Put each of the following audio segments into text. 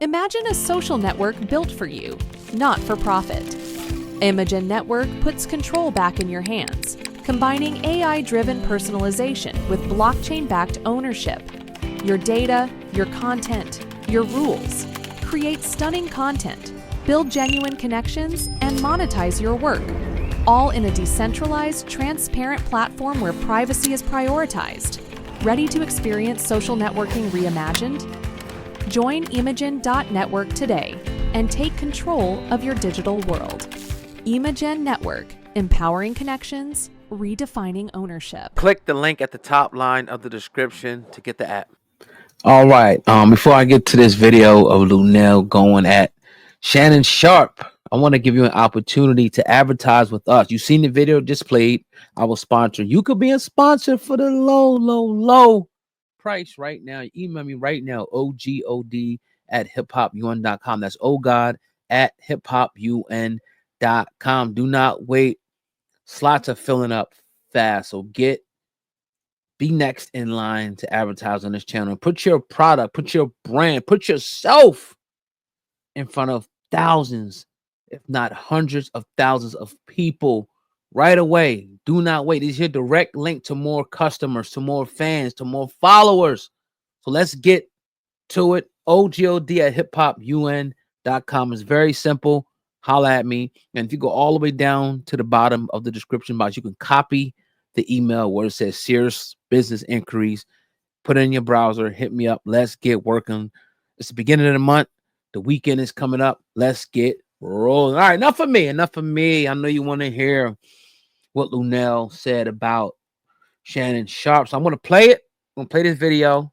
Imagine a social network built for you, not for profit. Imagen Network puts control back in your hands, combining AI-driven personalization with blockchain-backed ownership. Your data, your content, your rules. Create stunning content, build genuine connections, and monetize your work, all in a decentralized, transparent platform where privacy is prioritized. Ready to experience social networking reimagined? Join Imagen.network today and take control of your digital world. Imagen Network, empowering connections, redefining ownership. Click the link at the top line of the description to get the app. All right. Before I get to this video of Lunell going at Shannon Sharpe, I want to give you an opportunity to advertise with us. You've seen the video displayed. I will sponsor. You could be a sponsor for the low price right now. Email me right now, ogod@hiphopun.com. That's ogod@hiphopun.com. Do not wait. Slots are filling up fast. So be next in line to advertise on this channel. Put your product, put your brand, put yourself in front of thousands, if not hundreds of thousands of people right away. Do not wait. This is your direct link to more customers, to more fans, to more followers. So let's get to it. ogod@hiphopun.com is very simple. Holla at me. And if you go all the way down to the bottom of the description box, you can copy the email where it says serious business inquiries. Put it in your browser. Hit me up. Let's get working. It's the beginning of the month. The weekend is coming up. Let's get rolling. All right, enough of me. Enough of me. I know you want to hear what Lunell said about Shannon Sharpe. So I'm going to play it. I'm going to play this video,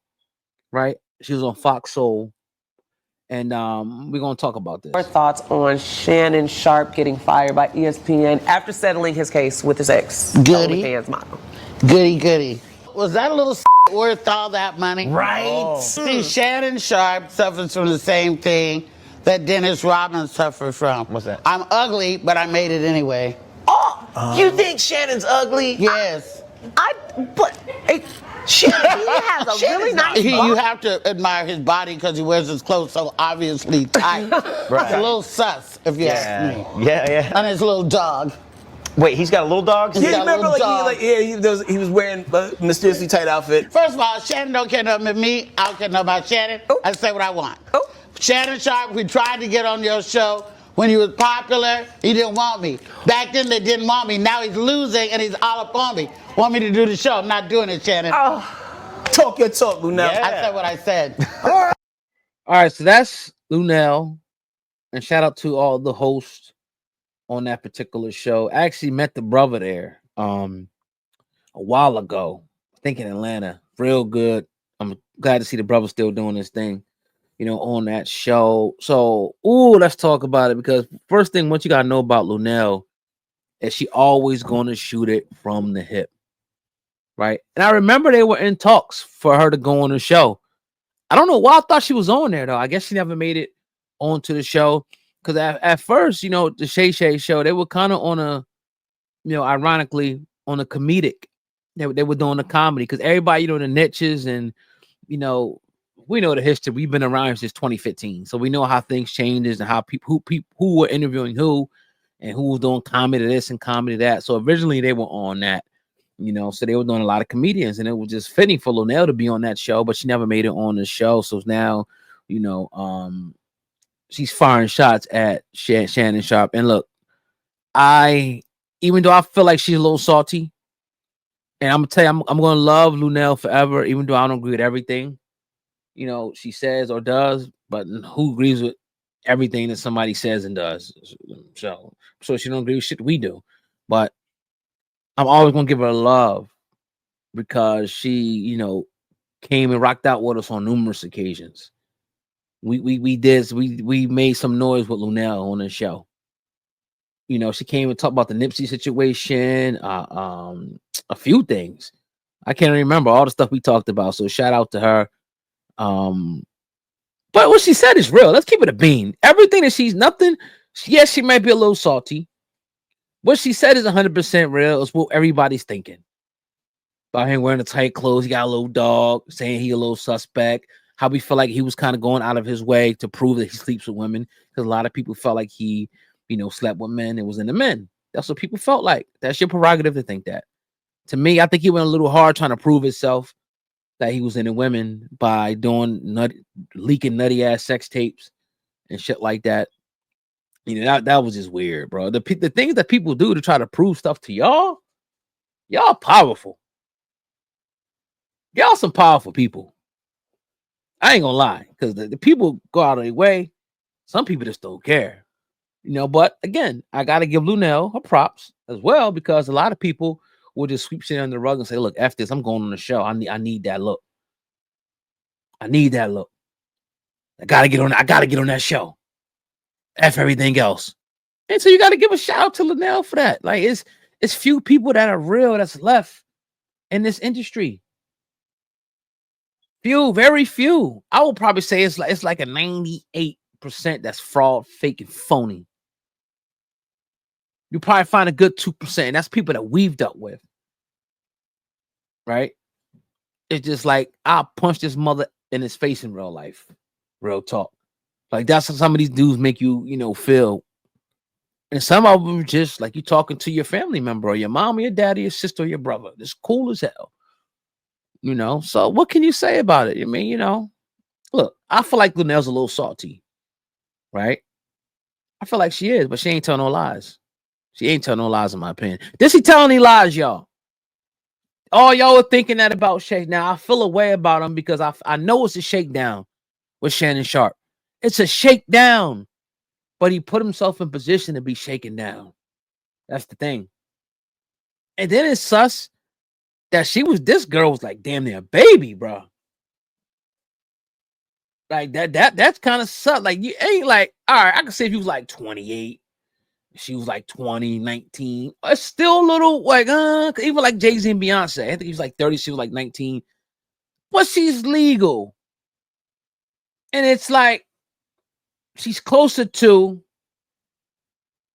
right? She was on Fox Soul. And we're going to talk about this. Your thoughts on Shannon Sharpe getting fired by ESPN after settling his case with his ex? Goody. Model. Goody. Was that a little worth all that money? Right. Oh. See, Shannon Sharpe suffers from the same thing that Dennis Rodman suffered from. What's that? I'm ugly, but I made it anyway. Oh, you think Shannon's ugly? Yes. Shannon, he has a really nice You have to admire his body because he wears his clothes so obviously tight. Right. It's a little sus, if you ask me. Yeah. And his little dog. Wait, he's got a little dog? He's Yeah, got a remember, little dog. he was wearing a mysteriously tight outfit. First of all, Shannon don't care nothing about me. I don't care nothing about Shannon. I say what I want. Shannon Sharpe, we tried to get on your show. When he was popular, he didn't want me. Back then, they didn't want me. Now he's losing, and he's all up on me. Want me to do the show. I'm not doing it, Shannon. Talk your talk, Lunell. I said what I said. All right, so that's Lunell. And shout out to all the hosts on that particular show. I actually met the brother there a while ago. I think in Atlanta. Real good. I'm glad to see the brother still doing this thing, on that show. So, let's talk about it, because first thing, what you gotta know about Lunell is she always gonna shoot it from the hip, right? And I remember they were in talks for her to go on the show. I don't know why I thought she was on there though. I guess she never made it onto the show, because at first, the Shay Shay show, they were kind of on a, ironically on a comedic. They were doing the comedy, because everybody, the niches, and we know the history. We've been around here since 2015, so we know how things changes and how people who were interviewing who, and who was doing comedy this and comedy that. So originally they were on that, so they were doing a lot of comedians, and it was just fitting for Lunell to be on that show, but she never made it on the show. So now, she's firing shots at Shannon Sharpe. And look, even though I feel like she's a little salty, and I'm gonna tell you, I'm gonna love Lunell forever, even though I don't agree with everything she says or does, but who agrees with everything that somebody says and does? So she don't agree with shit we do, but I'm always gonna give her love, because she, came and rocked out with us on numerous occasions. We made some noise with Lunell on the show. She came and talked about the Nipsey situation, a few things. I can't remember all the stuff we talked about. So shout out to her. But what she said is real. Let's keep it a bean. Everything that yes, she might be a little salty. What she said is 100% real. It's what everybody's thinking about him wearing the tight clothes. He got a little dog, saying he a little suspect. how we feel like he was kind of going out of his way to prove that he sleeps with women, because a lot of people felt like he, slept with men and was into men. That's what people felt like. That's your prerogative to think that. To me, I think he went a little hard trying to prove himself that he was into women by leaking nutty ass sex tapes and shit like that. That was just weird, bro. The things that people do to try to prove stuff to y'all powerful. Y'all some powerful people. I ain't gonna lie, because the people go out of their way. Some people just don't care. But again, I gotta give Lunell her props as well, because a lot of people will just sweep shit under the rug and say, look, F this, I'm going on the show. I need that look. I need that look. I gotta get on that show. F everything else. And so you gotta give a shout out to Lunell for that. Like, it's few people that are real that's left in this industry. Few, very few. I will probably say it's like a 98% that's fraud, fake, and phony. You probably find a good 2%, and that's people that we've dealt with. Right? It's just like, I'll punch this mother in his face in real life. Real talk. Like, that's how some of these dudes make you, feel. And some of them just like you talking to your family member, or your mom, or your daddy, your sister, or your brother. It's cool as hell. So what can you say about it? I mean, look, I feel like Lunell's a little salty, right? I feel like she is, but she ain't telling no lies. She ain't telling no lies, in my opinion. Did she tell any lies, y'all? All y'all were thinking that about Shake. Now, I feel a way about him because I know it's a shakedown with Shannon Sharpe. It's a shakedown, but he put himself in position to be shaken down. That's the thing. And then it's sus that this girl was like damn near a baby, bro. Like that's kind of sus. Like, you ain't like, all right, I can say if he was like 28, she was like 20, 19. It's still a little like, even like Jay-Z and Beyonce. I think he was like 30, she was like 19. But she's legal. And it's like, she's closer to,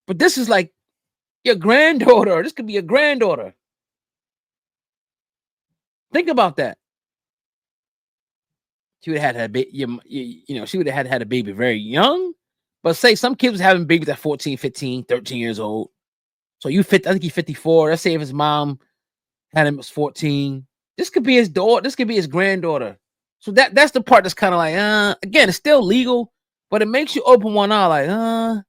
but this is like your granddaughter. This could be your granddaughter. Think about that. She would have had a baby, she would have had a baby very young. But say some kids was having babies at 14, 15, 13 years old. So I think he's 54. Let's say if his mom had him as 14. This could be his daughter. This could be his granddaughter. So that's the part that's kind of like, again, it's still legal, but it makes you open one eye, like, and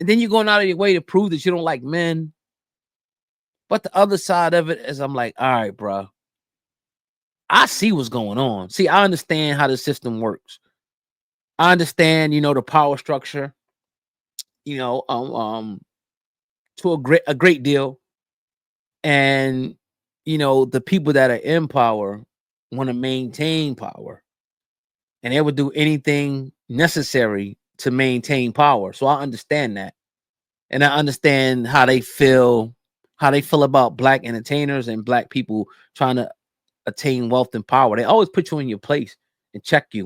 then you're going out of your way to prove that you don't like men. But the other side of it is, I'm like, all right, bro. I see what's going on. See, I understand how the system works. I understand, the power structure, to a great deal. And, the people that are in power want to maintain power. And they would do anything necessary to maintain power. So I understand that. And I understand how they feel about black entertainers and black people trying to attain wealth and power. They always put you in your place and check you